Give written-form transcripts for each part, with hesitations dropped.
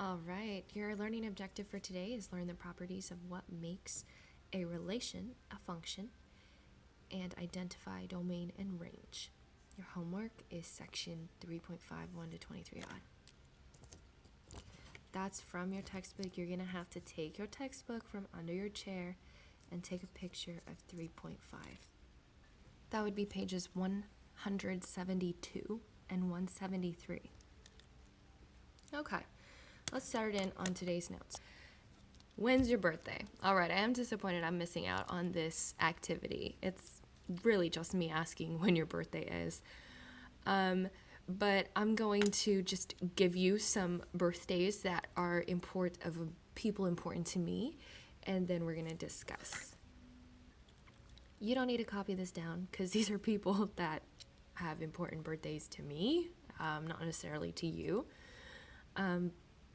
All right, your learning objective for today is learn the properties of what makes a relation a function and identify domain and range. Your homework is section 3.51 to 23 odd. That's from your textbook. You're going to have to take your textbook from under your chair and take a picture of 3.5. That would be pages 172 and 173. Okay, let's start in on today's notes. When's your birthday? All right, I am disappointed I'm missing out on this activity. It's really just me asking when your birthday is. But I'm going to just give you some birthdays that are people important to me, and then we're going to discuss. You don't need to copy this down because these are people that have important birthdays to me, not necessarily to you.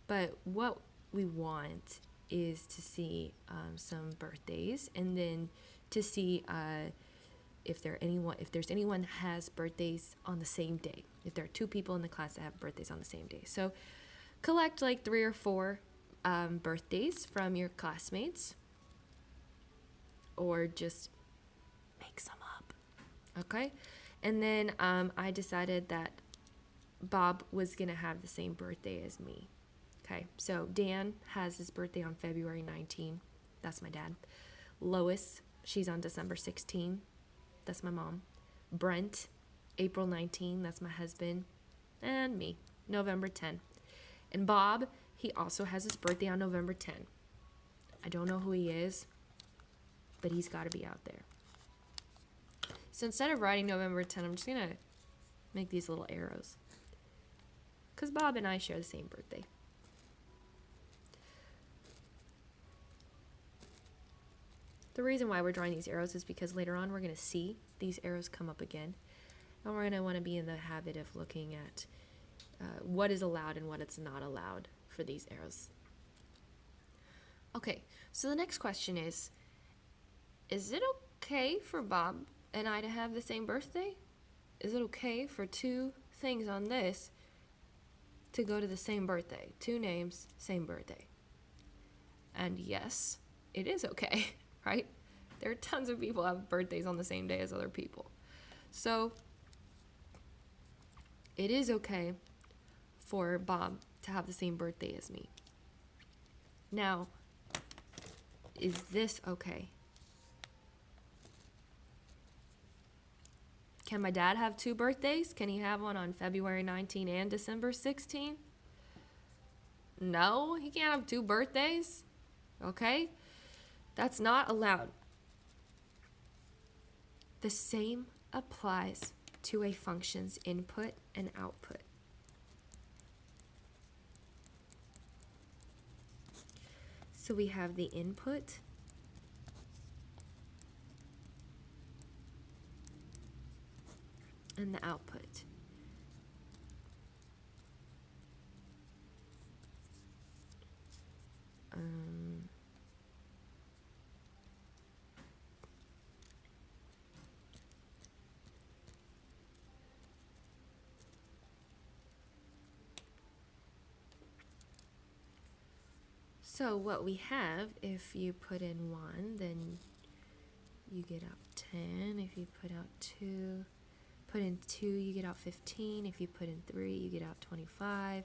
But what we want is to see some birthdays, and then to see if there's anyone that has birthdays on the same day. If there are two people in the class that have birthdays on the same day, so collect like 3 or 4 birthdays from your classmates, or just make some up. Okay, and then I decided that Bob was gonna have the same birthday as me. Okay, so Dan has his birthday on February 19. That's my dad. Lois, she's on December 16. That's my mom. Brent, April 19. That's my husband. And me, November 10. And Bob, he also has his birthday on November 10. I don't know who he is, but he's got to be out there. So instead of writing November 10, I'm just going to make these little arrows, because Bob and I share the same birthday. The reason why we're drawing these arrows is because later on we're going to see these arrows come up again, and we're going to want to be in the habit of looking at what is allowed and what it's not allowed for these arrows. Okay, so the next question is it okay for Bob and I to have the same birthday? Is it okay for 2 things on this to go to the same birthday? 2 names, same birthday. And yes, it is okay, right? There are tons of people who have birthdays on the same day as other people. So it is okay for Bob to have the same birthday as me. Now, is this okay? Can my dad have 2 birthdays? Can he have one on February 19 and December 16? No, he can't have 2 birthdays. Okay? That's not allowed. The same applies to a function's input and output. So we have the input and the output. So what we have, if you put in 1, then you get out 10. If you put in 2, you get out 15. If you put in 3, you get out 25.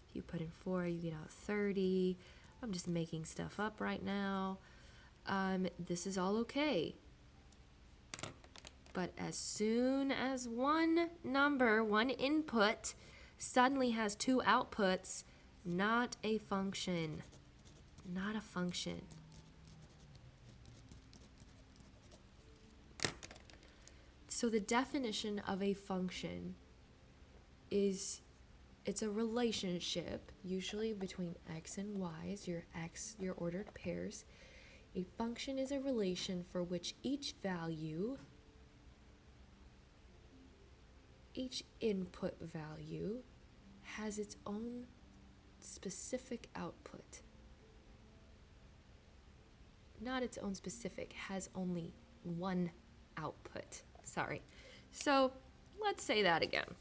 If you put in 4, you get out 30. I'm just making stuff up right now. This is all okay. But as soon as one number, one input, suddenly has 2 outputs, not a function. Not a function. So the definition of a function is it's a relationship, usually between x and y's, your ordered pairs. A function is a relation for which each input value has its own specific output. Not its own specific, has only one output. Sorry. So let's say that again.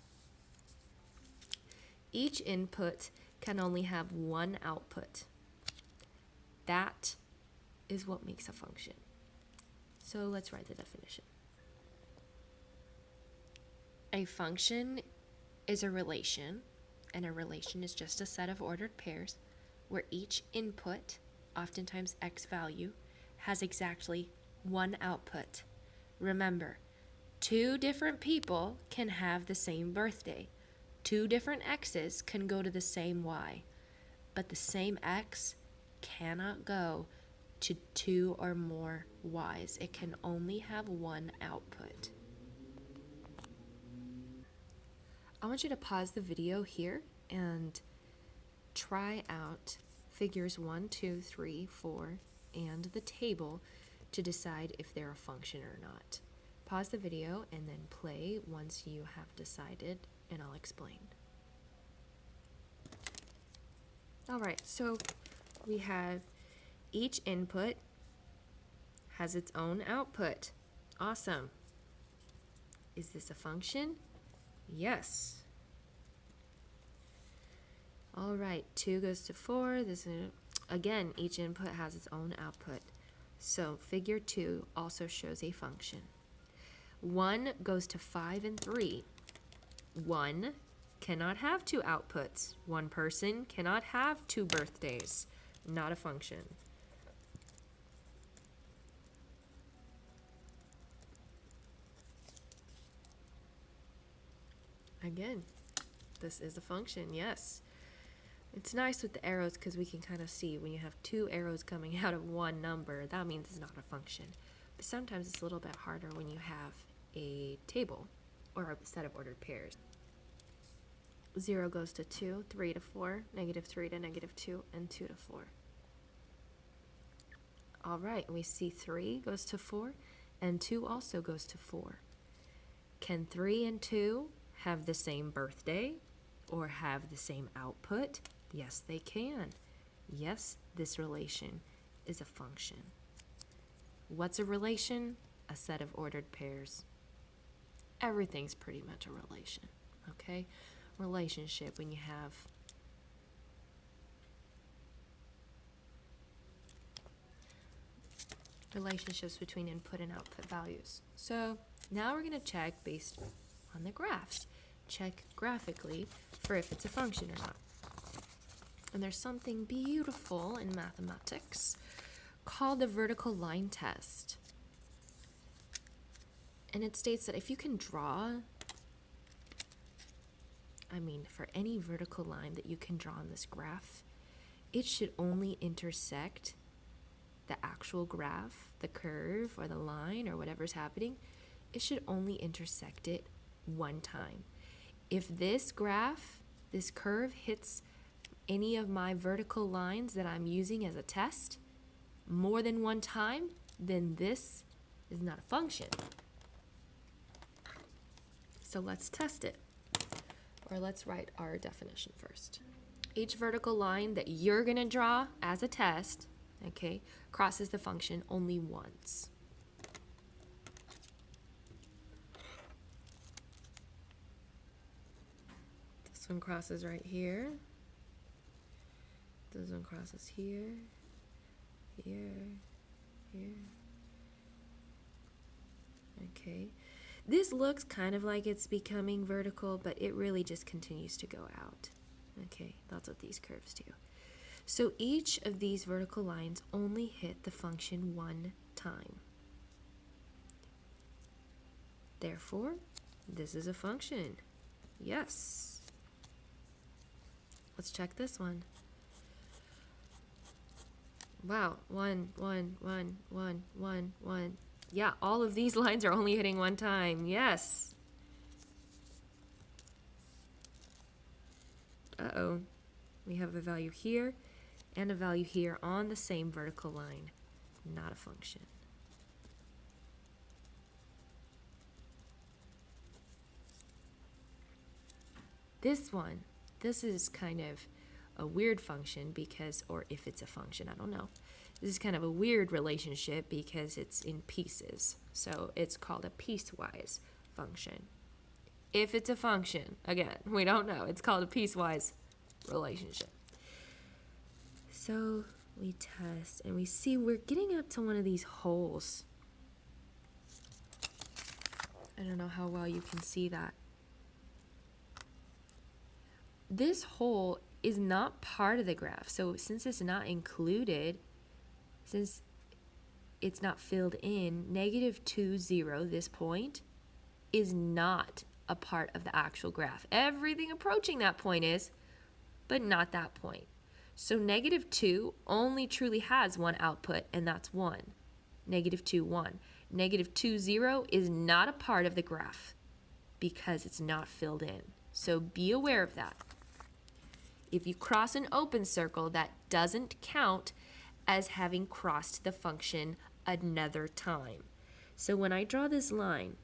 Each input can only have one output. That is what makes a function. So let's write the definition. A function is a relation, and a relation is just a set of ordered pairs where each input, oftentimes x value, has exactly one output. Remember, two different people can have the same birthday. Two different x's can go to the same y, but the same x cannot go to two or more y's. It can only have one output. I want you to pause the video here and try out figures 1, 2, 3, 4, and the table to decide if they're a function or not. Pause the video and then play once you have decided, and I'll explain. All right, so we have each input has its own output. Awesome. Is this a function? Yes. All right, 2 goes to 4. Again, each input has its own output. So figure 2 also shows a function. 1 goes to 5 and 3. 1 cannot have two outputs. One person cannot have two birthdays. Not a function. Again, this is a function, yes. It's nice with the arrows because we can kind of see when you have two arrows coming out of one number, that means it's not a function. But sometimes it's a little bit harder when you have a table or a set of ordered pairs. 0 goes to 2, 3 to 4, -3 to -2, and 2 to 4. All right, we see 3 goes to 4, and 2 also goes to 4. Can 3 and 2 have the same birthday or have the same output? Yes, they can. Yes, this relation is a function. What's a relation? A set of ordered pairs. Everything's pretty much a relation, okay? Relationship when you have relationships between input and output values. So now we're going to check based on the graphs. Check graphically for if it's a function or not. And there's something beautiful in mathematics called the vertical line test. And it states that if you can draw, for any vertical line that you can draw on this graph, it should only intersect the actual graph, the curve or the line or whatever's happening. It should only intersect it one time. If this graph, this curve hits any of my vertical lines that I'm using as a test more than one time, then this is not a function. So let's test it. Or let's write our definition first. Each vertical line that you're going to draw as a test, okay, crosses the function only once. This one crosses right here. This one crosses here, here, here. Okay. This looks kind of like it's becoming vertical, but it really just continues to go out. Okay, that's what these curves do. So each of these vertical lines only hit the function one time. Therefore, this is a function. Yes. Let's check this one. Wow, 1, 1, 1, 1, 1, 1. Yeah, all of these lines are only hitting one time. Yes. Uh-oh. We have a value here and a value here on the same vertical line. Not a function. This one, this is kind of a weird function because, or if it's a function, I don't know. This is kind of a weird relationship because it's in pieces. So it's called a piecewise function. if it's a function. Again, we don't know. It's called a piecewise relationship. So we test and we see we're getting up to one of these holes. I don't know how well you can see that. This hole is not part of the graph. So since it's not included, since it's not filled in, -2, 0, this point, is not a part of the actual graph. Everything approaching that point is, but not that point. So -2 only truly has one output, and that's 1. -2, 1. -2, 0 is not a part of the graph because it's not filled in. So be aware of that. If you cross an open circle, that doesn't count as having crossed the function another time. So when I draw this line,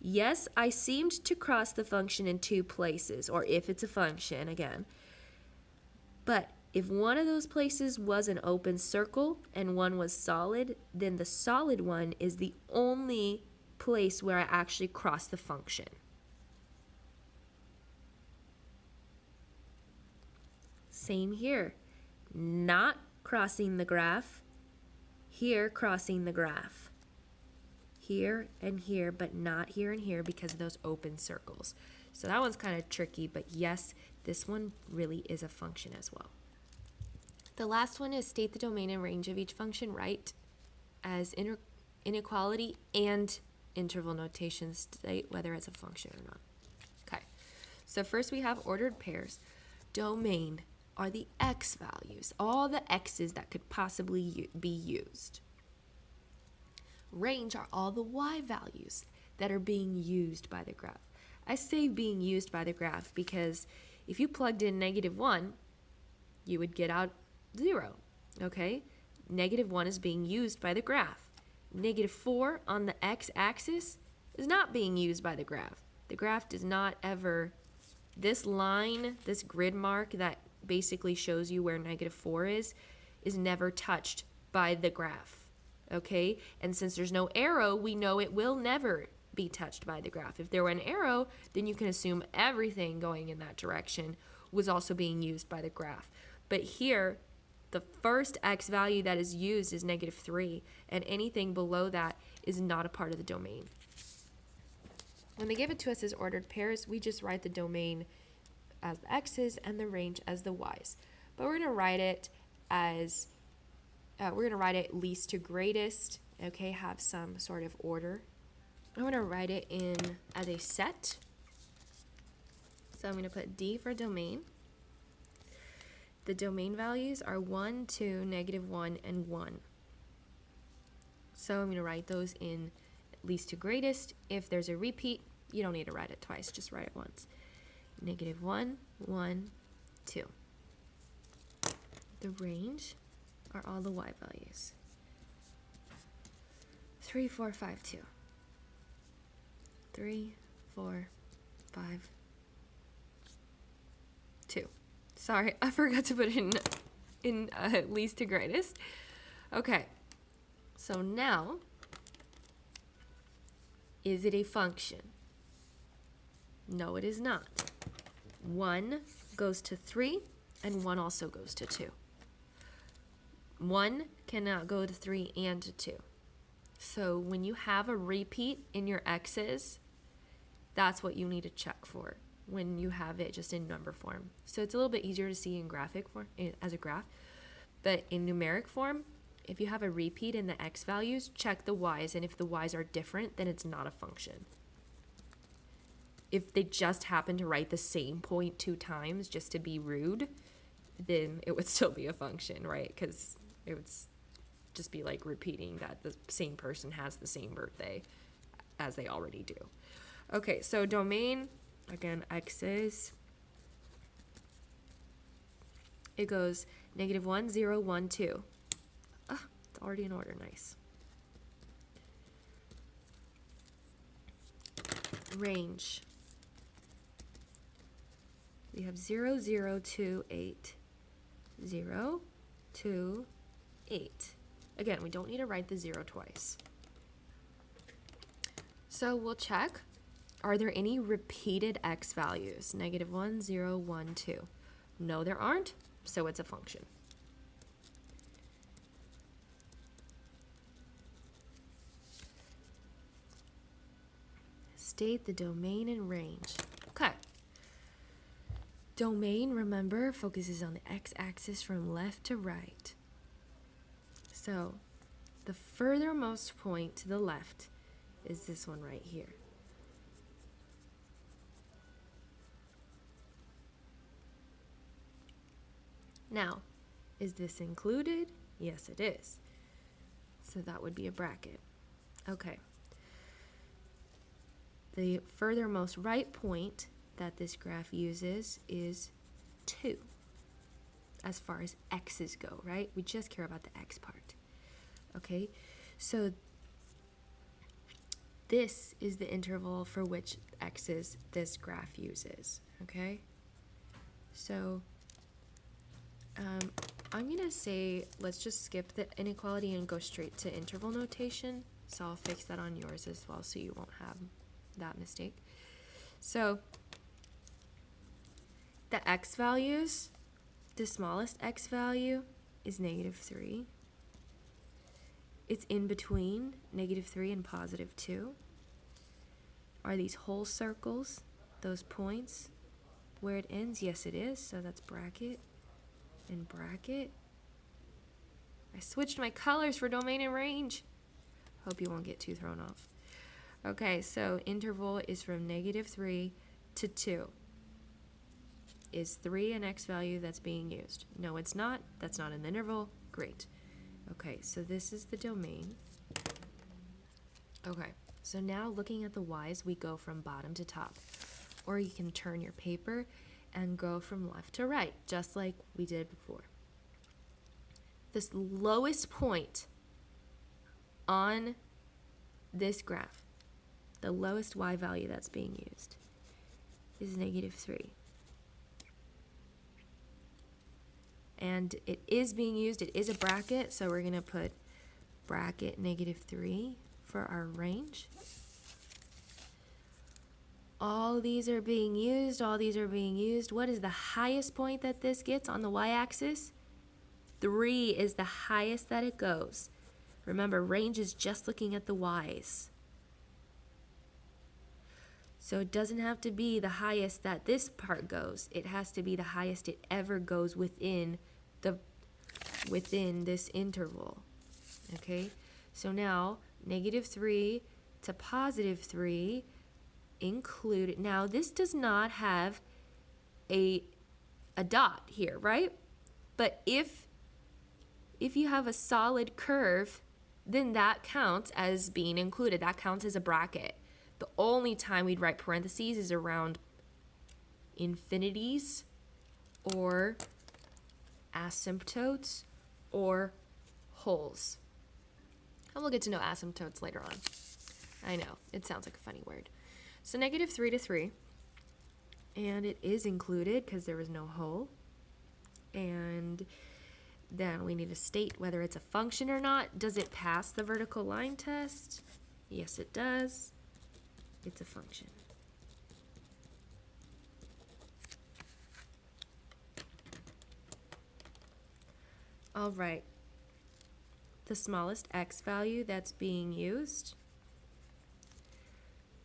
yes, I seemed to cross the function in 2 places, or if it's a function, again. But if one of those places was an open circle and one was solid, then the solid one is the only place where I actually cross the function. Same here. Not crossing the graph. Here, crossing the graph. Here and here, but not here and here because of those open circles. So that one's kind of tricky, but yes, this one really is a function as well. The last one is state the domain and range of each function right as inequality and interval notation state whether it's a function or not. Okay, so first we have ordered pairs. Domain are the x values, all the x's that could possibly be used. Range are all the y values that are being used by the graph. I say being used by the graph because if you plugged in -1, you would get out 0, okay? -1 is being used by the graph. -4 on the x-axis is not being used by the graph. The graph does not ever, this line, this grid mark that basically shows you where -4 is never touched by the graph, okay? And since there's no arrow, we know it will never be touched by the graph. If there were an arrow, then you can assume everything going in that direction was also being used by the graph. But here, the first x value that is used is -3, and anything below that is not a part of the domain. When they give it to us as ordered pairs, we just write the domain as the x's and the range as the y's. But we're going to write it as, least to greatest, okay, have some sort of order. I'm going to write it in as a set. So I'm going to put D for domain. The domain values are 1, 2, -1, and 1. So I'm going to write those in least to greatest. If there's a repeat, you don't need to write it twice, just write it once. -1, 1, 2. The range are all the y values. 3, 4, 5, 2. 3, 4, 5, 2. Sorry, I forgot to put it in least to greatest. Okay, so now, is it a function? No, it is not. 1 goes to 3, and 1 also goes to 2. 1 cannot go to 3 and to 2. So when you have a repeat in your x's, that's what you need to check for when you have it just in number form. So it's a little bit easier to see in graphic form, as a graph. But in numeric form, if you have a repeat in the x values, check the y's, and if the y's are different, then it's not a function. If they just happen to write the same point 2 times just to be rude, then it would still be a function, right? Because it would just be like repeating that the same person has the same birthday as they already do. Okay, so domain, again, x's. It goes -1, 0, 1, 2. Ah, it's already in order, nice. Range. We have 0, 0, 2, 8. 0, 2, 8. Again, we don't need to write the 0 twice. So we'll check. Are there any repeated x values? -1, 0, 1, 2. No, there aren't, so it's a function. State the domain and range. Okay. Domain, remember, focuses on the x-axis from left to right. So the furthermost point to the left is this one right here. Now, is this included? Yes, it is. So that would be a bracket. Okay. The furthermost right point that this graph uses is 2, as far as x's go, right? We just care about the x part. Okay, so this is the interval for which x's this graph uses, okay? So I'm gonna say, let's just skip the inequality and go straight to interval notation. So I'll fix that on yours as well so you won't have that mistake. So the x values, the smallest x value is -3. It's in between -3 and +2. Are these whole circles, those points, where it ends? Yes, it is. So that's bracket and bracket. I switched my colors for domain and range. Hope you won't get too thrown off. Okay, so interval is from -3 to 2. Is 3 an x value that's being used? No, it's not. That's not an interval. Great. Okay, so this is the domain. Okay, so now looking at the y's, we go from bottom to top. Or you can turn your paper and go from left to right, just like we did before. This lowest point on this graph, the lowest y value that's being used, is -3. And it is being used, it is a bracket, so we're gonna put bracket -3 for our range. All these are being used, all these are being used. What is the highest point that this gets on the y-axis? 3 is the highest that it goes. Remember, range is just looking at the y's. So it doesn't have to be the highest that this part goes. It has to be the highest it ever goes within this interval. Okay? So now, -3 to +3 included. Now, this does not have a dot here, right? But if you have a solid curve, then that counts as being included. That counts as a bracket. The only time we'd write parentheses is around infinities or asymptotes or wholes. And we'll get to know asymptotes later on. I know, it sounds like a funny word. So -3 to 3, and it is included because there was no whole. And then we need to state whether it's a function or not. Does it pass the vertical line test? Yes, it does. It's a function. All right. The smallest x value that's being used,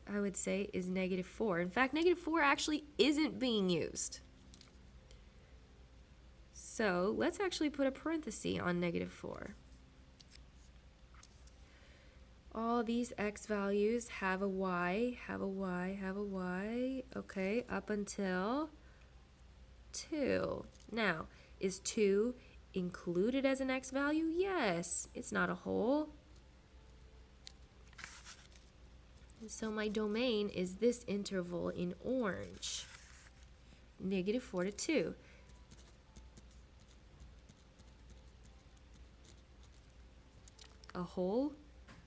I would say, is -4. In fact, -4 actually isn't being used. So let's actually put a parenthesis on -4. All these x values have a y, have a y, have a y, okay, up until 2. Now, is 2 included as an x value? Yes, it's not a whole. So my domain is this interval in orange, -4 to 2. A whole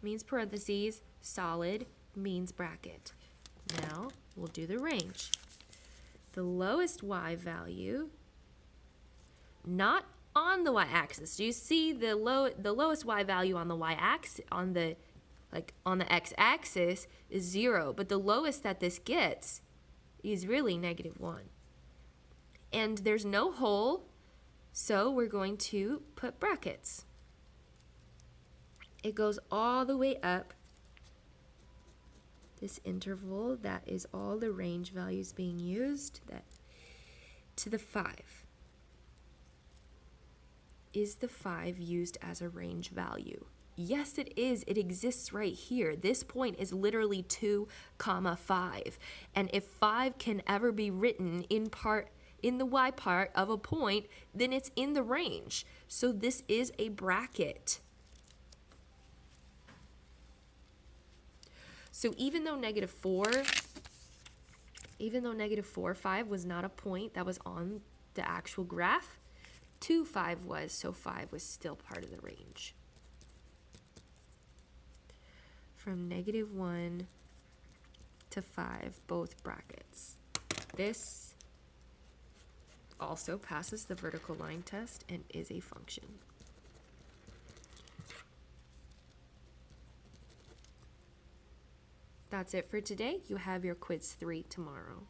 means parentheses, solid means bracket. Now we'll do the range. The lowest y value, not on the y-axis. Do you see the lowest y value on the y-axis, on the Like on the x-axis is 0, but the lowest that this gets is really -1. And there's no hole, so we're going to put brackets. It goes all the way up this interval, that is all the range values being used, that to the 5. Is the 5 used as a range value? Yes, it is. It exists right here. This point is literally 2, 5. And if 5 can ever be written in the y part of a point, then it's in the range. So this is a bracket. So even though -4, 5 was not a point that was on the actual graph, 2, 5 was, so 5 was still part of the range. From -1 to 5, both brackets. This also passes the vertical line test and is a function. That's it for today. You have your quiz 3 tomorrow.